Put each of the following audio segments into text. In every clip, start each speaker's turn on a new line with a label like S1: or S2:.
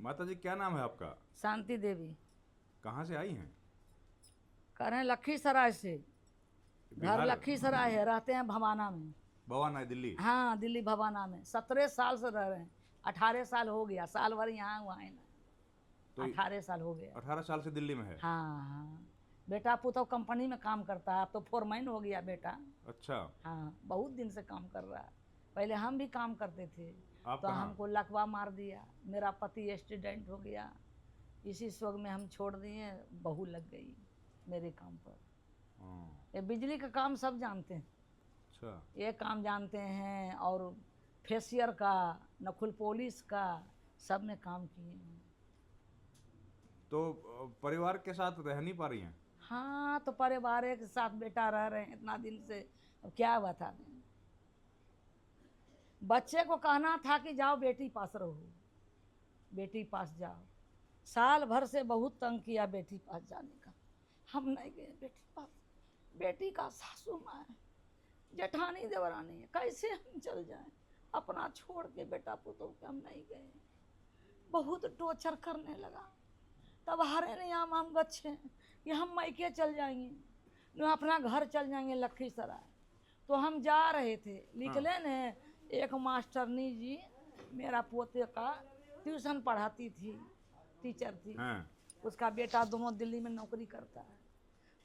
S1: माता जी क्या नाम है आपका?
S2: शांति देवी।
S1: कहाँ से आई हैं?
S2: कह रहे हैं लखीसराय से। घर
S1: बिहार?
S2: लखीसराय है, रहते हैं भवाना में।
S1: भवाना है, दिल्ली?
S2: हाँ, दिल्ली भवाना में 17 साल से रह रहे हैं। 18 साल हो गया, साल भर यहाँ हुआ है ना।
S1: तो
S2: 18 साल हो गया।
S1: 18 साल से दिल्ली में है?
S2: हाँ हाँ। बेटा पुतो कंपनी में काम करता है, अब तो फोरमैन हो गया बेटा।
S1: अच्छा।
S2: हाँ, बहुत दिन से काम कर रहा है। पहले हम भी काम करते थे।
S1: आप
S2: तो
S1: कहाँ?
S2: हमको लकवा मार दिया, मेरा पति एक्सीडेंट हो गया। इसी शोक में हम छोड़ दिए, बहू लग गई मेरे काम पर।
S1: हाँ,
S2: ये बिजली का काम सब जानते हैं,
S1: अच्छा।
S2: ये काम जानते हैं। और फेसियर का, नखुल पॉलिश का, सब में काम किए हैं।
S1: तो परिवार के साथ रह नहीं पा रही हैं?
S2: हाँ, तो परिवार के साथ बेटा रह रहे हैं इतना दिन से, अब क्या बता दें। बच्चे को कहना था कि जाओ बेटी पास रहो, बेटी पास जाओ। साल भर से बहुत तंग किया बेटी पास जाने का, हम नहीं गए बेटी पास। बेटी का सासू माँ है, जेठानी देवरानी है, कैसे हम चल जाएं अपना छोड़ के बेटा पुतों के? हम नहीं गए। बहुत टॉर्चर करने लगा। तब हारे नहीं हम गच्छे कि हम मायके चल जाएंगे, न अपना घर चल जाएंगे लखीसराय। तो हम जा रहे थे, निकले ने, एक मास्टरनी जी मेरा पोते का ट्यूशन पढ़ाती थी, टीचर थी।
S1: हाँ।
S2: उसका बेटा दोनों दिल्ली में नौकरी करता है।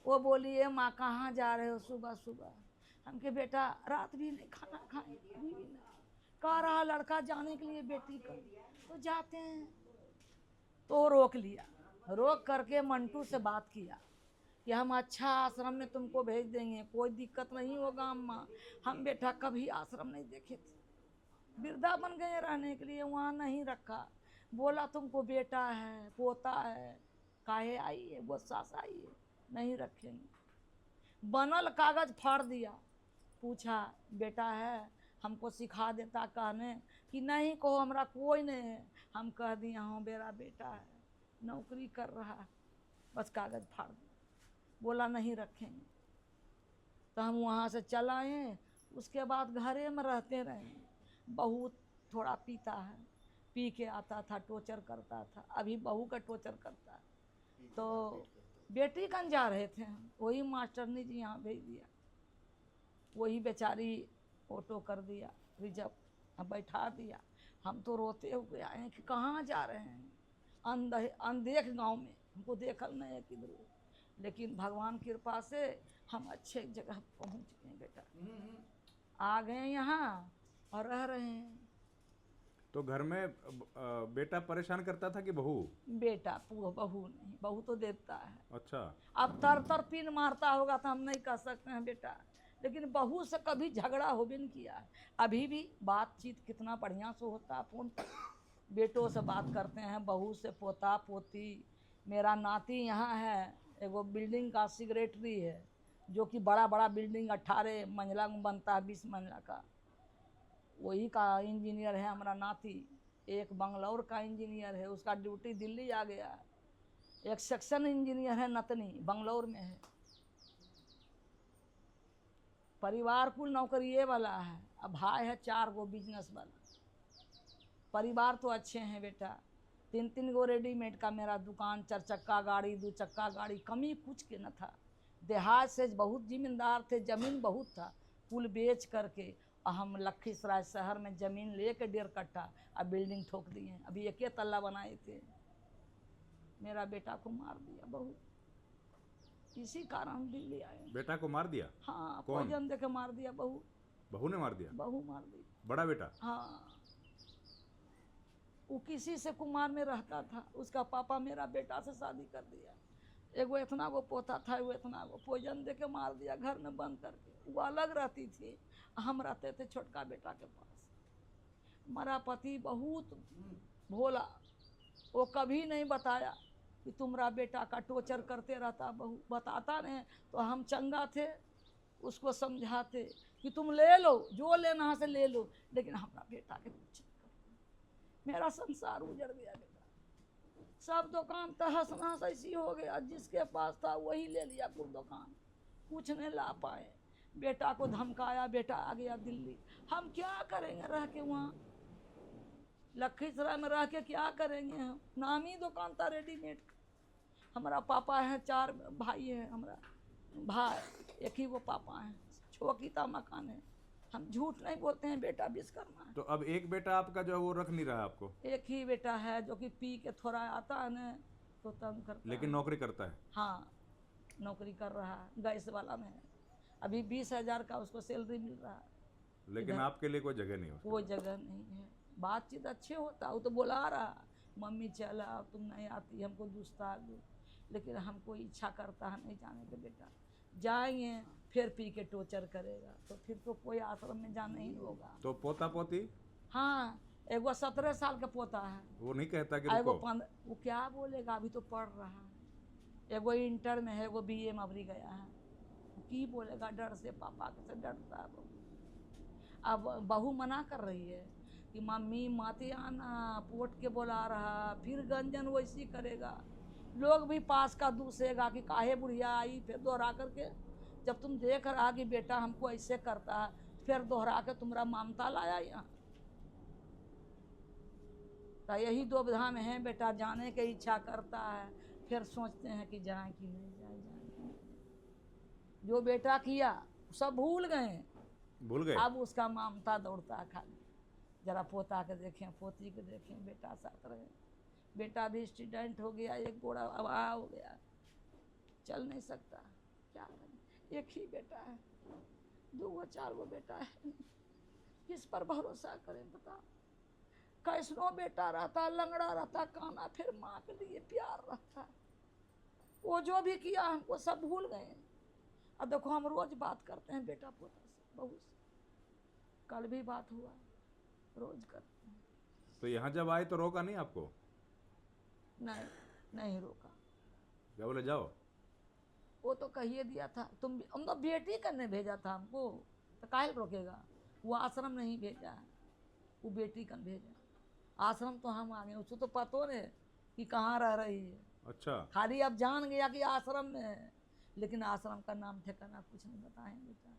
S2: वो बोली ए माँ कहाँ जा रहे हो सुबह सुबह? हम के बेटा रात भी नहीं खाना खाए, अभी भी नहीं। कह रहा लड़का जाने के लिए बेटी का, तो जाते हैं। तो रोक लिया, रोक करके मंटू से बात किया कि हम अच्छा आश्रम में तुमको भेज देंगे, कोई दिक्कत नहीं होगा अम्मा। हम बेटा कभी आश्रम नहीं देखे थे, वृंदावन गए रहने के लिए, वहाँ नहीं रखा। बोला तुमको बेटा है, पोता है, काहे आई है, वो सास आई है, नहीं रखेंगे। बनल कागज फाड़ दिया। पूछा बेटा है, हमको सिखा देता कहने कि नहीं कहो हमरा कोई नहीं है। हम कह दिए हाँ मेरा बेटा है, नौकरी कर रहा है, बस कागज फाड़ दिया। बोला नहीं रखेंगे। तो हम वहाँ से चल आए। उसके बाद घरे में रहते रहे। बहू थोड़ा पीता है, पी के आता था, टॉर्चर करता था, अभी बहू का टॉर्चर करता है। तो बेटी कन जा रहे थे, वही मास्टरनी जी यहाँ भेज दिया, वही बेचारी ऑटो कर दिया रिजर्व, बैठा दिया। हम तो रोते हुए आए कि कहाँ जा रहे हैं, अनदेख गांव में, हमको देखल नहीं है किधर। लेकिन भगवान की कृपा से हम अच्छे जगह पहुंच गए बेटा, आ गए यहाँ और रह रहे हैं।
S1: तो घर में बेटा परेशान करता था कि बहू?
S2: बेटा बहू नहीं, बहू तो देता है।
S1: अच्छा।
S2: अब तर तर पिन मारता होगा तो हम नहीं कह सकते हैं बेटा, लेकिन बहू से कभी झगड़ा हो भी नहीं किया है। अभी भी बातचीत कितना बढ़िया से होता है, फोन पर बेटों से बात करते हैं, बहू से, पोता पोती। मेरा नाती यहाँ है, एगो बिल्डिंग का सेक्रेटरी है, जो कि बड़ा बड़ा बिल्डिंग 18 मंजिला में बनता है, 20 मंजिला का, वही का इंजीनियर है हमारा नाती। एक बंगलौर का इंजीनियर है, उसका ड्यूटी दिल्ली आ गया है। एक सेक्शन इंजीनियर है नतनी, बंगलौर में है। परिवार कुल नौकरी वाला है। अब भाई है 4 गो बिजनेस वाला। परिवार तो अच्छे हैं बेटा। 3 गो रेडीमेड का मेरा दुकान, 4 चक्का गाड़ी, 2 चक्का गाड़ी, कमी कुछ के न था। देहात से बहुत जिम्मेदार थे, जमीन बहुत था, कुल बेच करके हम लखीसराय शहर में जमीन लेके 1.5 कट्ठा अब बिल्डिंग ठोक दिए। अभी 1 तल्ला बनाए थे, मेरा बेटा को मार दिया बहू, इसी कारण हम दिल्ली आए।
S1: बेटा को मार दिया?
S2: हाँ,
S1: कौन?
S2: पॉइजन देके मार दिया बहू।
S1: बहू ने मार दिया?
S2: बहू मार दी।
S1: बड़ा बेटा?
S2: हाँ, वो किसी से कुमार में रहता था, उसका पापा मेरा बेटा से शादी कर दिया। एगो इतना गो पोता था, वो इतना गो पॉइजन दे के मार दिया, घर में बंद करके। वो अलग रहती थी, हम रहते थे छोटका बेटा के पास। हमारा पति बहुत भोला, वो कभी नहीं बताया कि तुम्हारा बेटा का टॉर्चर करते रहता। बहू बताता नहीं तो हम चंगा थे, उसको समझाते कि तुम ले लो, जो लेना से ले लो, लेकिन हमारा बेटा के कुछ। मेरा संसार उजड़ गया बेटा, सब दुकान तहस नहस ऐसी हो गया, जिसके पास था वही ले लिया कुल दुकान, कुछ नहीं ला पाए। बेटा को धमकाया, बेटा आ गया दिल्ली। हम क्या करेंगे रह के वहाँ? लखीसराय में रह के क्या करेंगे हम? नामी दुकान था रेडीमेड। हमारा पापा है, 4 भाई है हमारा भाई, एक ही वो पापा हैं। छोकीता मकान है। हम झूठ नहीं बोलते हैं, बेटा विश्वकर्मा है।
S1: तो अब एक बेटा आपका जो है वो रख नहीं रहा आपको,
S2: एक ही बेटा है जो कि पी के थोड़ा आता है ना तो तंग करता
S1: लेकिन
S2: है।
S1: नौकरी करता है।
S2: हाँ, नौकरी कर रहा है गैस वाला में। अभी 20,000 का उसको सैलरी मिल रहा है।
S1: लेकिन
S2: इधर
S1: आपके लिए कोई जगह नहीं उसके
S2: कोई
S1: पास।
S2: जगह नहीं है। बातचीत अच्छे होता, वो तो बुला रहा, मम्मी चला, तुम नहीं आती, हमको दूसता दो। लेकिन हमको इच्छा करता है नहीं जाने के, बेटा जाएंगे फिर पी के टोर्चर करेगा, तो फिर तो कोई आश्रम में जाना ही होगा।
S1: तो पोता पोती
S2: हाँ, एगो 17 साल का पोता है,
S1: वो नहीं कहता कि
S2: एगो
S1: रुको?
S2: वो क्या बोलेगा, अभी तो पढ़ रहा है। एगो इंटर में है, एगो BA में अबरी गया है। की बोलेगा, डर से, पापा से डरता है बहू। अब बहू मना कर रही है कि मम्मी माते आना, पोट के बुला रहा, फिर गंजन वैसी करेगा। लोग भी पास का दूसरेगा कि काहे बुढ़िया आई, फिर दोहरा करके जब तुम देख रहा कि बेटा हमको ऐसे करता है, फिर दोहरा के तुम्हारा ममता लाया यहाँ। तो यही दुविधा में है, बेटा जाने की इच्छा करता है, फिर सोचते हैं कि जाए कि नहीं जाए, जाए कि नहीं। जो बेटा किया सब भूल गए,
S1: भूल गए?
S2: अब उसका ममता दौड़ता है खाली। जरा पोता के देखें, पोती के देखें, बेटा साथ रहे। बेटा भी स्टूडेंट हो गया, एक गोड़ा अबा हो गया, चल नहीं सकता, क्या करें। एक ही बेटा है, 2 4 बेटा है, किस पर भरोसा करें बताओ। कैसनो बेटा रहता, लंगड़ा रहता, काना, फिर माँ के लिए प्यार रहता। वो जो भी किया हमको सब भूल गए। अब देखो हम रोज बात करते हैं बेटा पोता से, बहू से, कल भी बात हुआ, रोज करते हैं।
S1: तो यहाँ जब आए तो रोका नहीं आपको?
S2: नहीं, नहीं रोका।
S1: क्या बोले जाओ?
S2: वो तो कहिए दिया था, तुम भी, हम तो बेटी करने भेजा था हमको, तो काहे रोकेगा। वो आश्रम नहीं भेजा, वो बेटी कर भेजा। आश्रम तो हम आ गए, उसको तो पतो नहीं कि कहाँ रह रही है।
S1: अच्छा।
S2: खाली अब जान गया कि आश्रम में है, लेकिन आश्रम का नाम ठिकाना कुछ नहीं बताएंगे बेटा।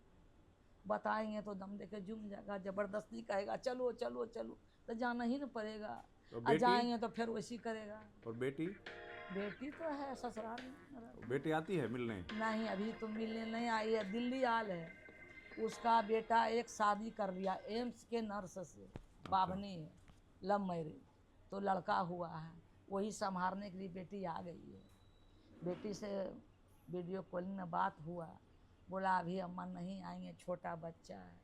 S2: बताएंगे तो दम देके जुम जाएगा, जबरदस्ती कहेगा चलो चलो चलो, तो जाना ही न पड़ेगा।
S1: तो
S2: और
S1: बेटी?
S2: जाएंगे तो फिर वैसी करेगा।
S1: और बेटी?
S2: बेटी तो है ससुराल में।
S1: बेटी आती है मिलने?
S2: नहीं, अभी तो मिलने नहीं आई है, दिल्ली आल है। उसका बेटा एक शादी कर लिया एम्स के नर्स से, बाबनी है, लव मैरिज, तो लड़का हुआ है, वही संभालने के लिए बेटी आ गई है। बेटी से वीडियो कॉलिंग में बात हुआ, बोला अभी अम्मा नहीं आएंगे, छोटा बच्चा है।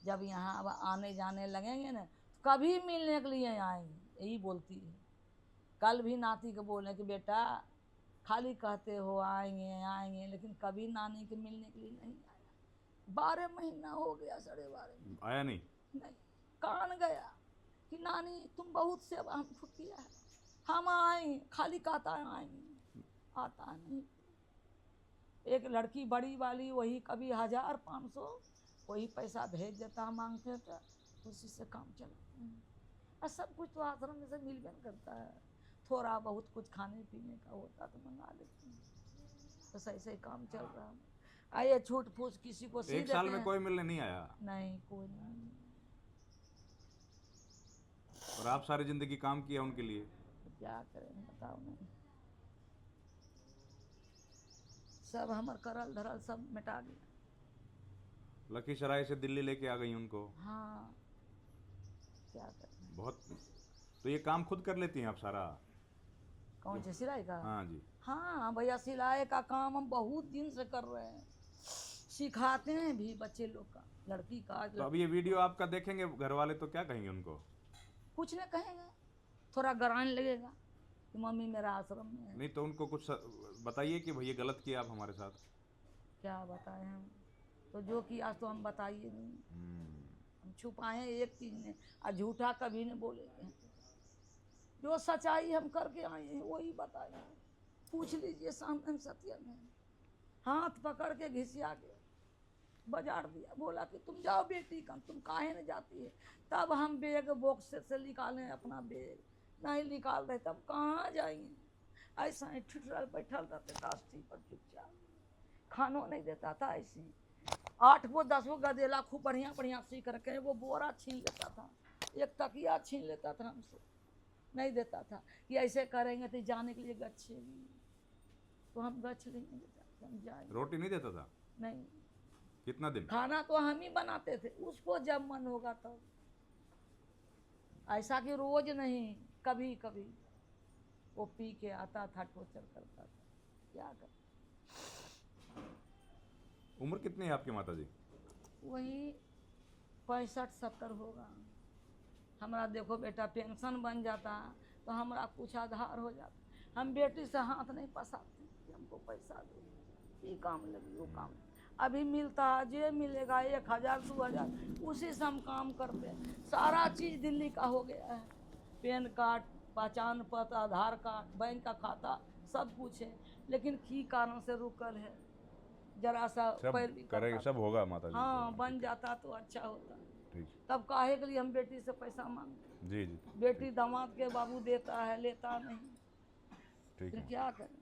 S2: जब यहाँ अब आने जाने लगेंगे ना, कभी मिलने के लिए आएंगे, यही बोलती है। कल भी नाती को बोले कि बेटा खाली कहते हो आएंगे आएंगे, लेकिन कभी नानी के मिलने के लिए नहीं आया। 12 महीना हो गया, 12.5
S1: आया नहीं?
S2: नहीं, कान गया कि नानी तुम बहुत सेवा हमको किया है, हम आएंगे, खाली कहता है आएंगे, आता नहीं। एक लड़की बड़ी वाली, वही कभी 1000-500 वही पैसा भेज देता, मांगते था, उसी से काम चलाते हैं। और सब कुछ तो आश्रम में से मिल नहीं करता है, थोड़ा बहुत कुछ खाने पीने का होता तो मंगा लेते हैं, तो सही सही काम चल रहा है। आइए छूट फूस किसी को सी
S1: एक साल
S2: देते
S1: में
S2: हैं।
S1: कोई मिलने नहीं आया?
S2: नहीं, कोई नहीं।
S1: और आप सारी जिंदगी काम किया उनके लिए?
S2: तो क्या करें बताओ नहीं, सब हमार करल धरल सब मिटा दिया।
S1: लखीसराय से दिल्ली लेके आ गई उनको?
S2: हाँ, क्या करें।
S1: बहुत। तो ये काम खुद कर लेती हैं आप सारा?
S2: कौन सी सिलाई का?
S1: हाँ जी।
S2: हाँ भैया, सिलाई का काम हम बहुत दिन से कर रहे हैं, सिखाते हैं भी बच्चे लोग का, लड़की का।
S1: तो अब ये वीडियो आपका देखेंगे घर वाले तो क्या कहेंगे उनको?
S2: कुछ नहीं कहेंगे, थोड़ा गरान लगेगा कि मम्मी मेरा आश्रम में है।
S1: नहीं तो उनको कुछ बताइए कि भैया गलत किया आप हमारे साथ।
S2: क्या बताएं हम, तो जो किया तो हम बताइए नहीं, हम छुपाएं एक चीज़ ने, और झूठा कभी नहीं बोलेंगे। जो सच्चाई हम करके आए हैं वही बताएंगे। पूछ लीजिए सामने में, सत्य में हाथ पकड़ के घिसिया के बाजार दिया, बोला कि तुम जाओ बेटी का, तुम काहे न जाती है। तब हम बैग बॉक्स से निकालें अपना बैग, नहीं निकाल रहे तब कहाँ जाएंगे। ऐसा ही ठिठुरल बैठल रहते कास्ती पर चुपचाप, खानो नहीं देता था। ऐसे 8 गो 10 गो गदेला खूब बढ़िया बढ़िया सीख रखे, वो बोरा छीन लेता था, एक तकिया छीन लेता था हमसे, नहीं देता था कि ऐसे करेंगे तो जाने के लिए गच्छे नहीं, तो हम गच्छ लेंगे बेटा, हम जाएंगे।
S1: रोटी नहीं देता था?
S2: नहीं,
S1: कितना दिन?
S2: खाना तो हम ही बनाते थे, उसको जब मन होगा तब, ऐसा कि रोज नहीं, कभी कभी वो पी के आता था, टोचर करता था, क्या कर।
S1: उम्र कितनी है आपकी माता जी?
S2: वही 65-70 होगा। हमारा देखो बेटा पेंशन बन जाता तो हमारा कुछ आधार हो जाता। हम बेटी से हाथ नहीं पसारते कि हमको पैसा दो, ये काम लगी वो काम लगी। अभी मिलता है जो मिलेगा 1000 2000, उसी से हम काम करते हैं। सारा चीज़ दिल्ली का हो गया है, पैन कार्ड, पहचान पत्र, आधार कार्ड, बैंक का खाता, सब कुछ है, लेकिन की कारण से रुकल है, जरा सा
S1: सब
S2: पैरवी
S1: करेगा,
S2: करता।
S1: सब होगा माता जी।
S2: हाँ, बन जाता तो अच्छा होता।
S1: ठीक।
S2: तब काहे के लिए हम बेटी से पैसा मांगते?
S1: जी जी
S2: बेटी दामाद के बाबू देता है, लेता नहीं,
S1: ठीक
S2: फिर
S1: है।
S2: क्या करें।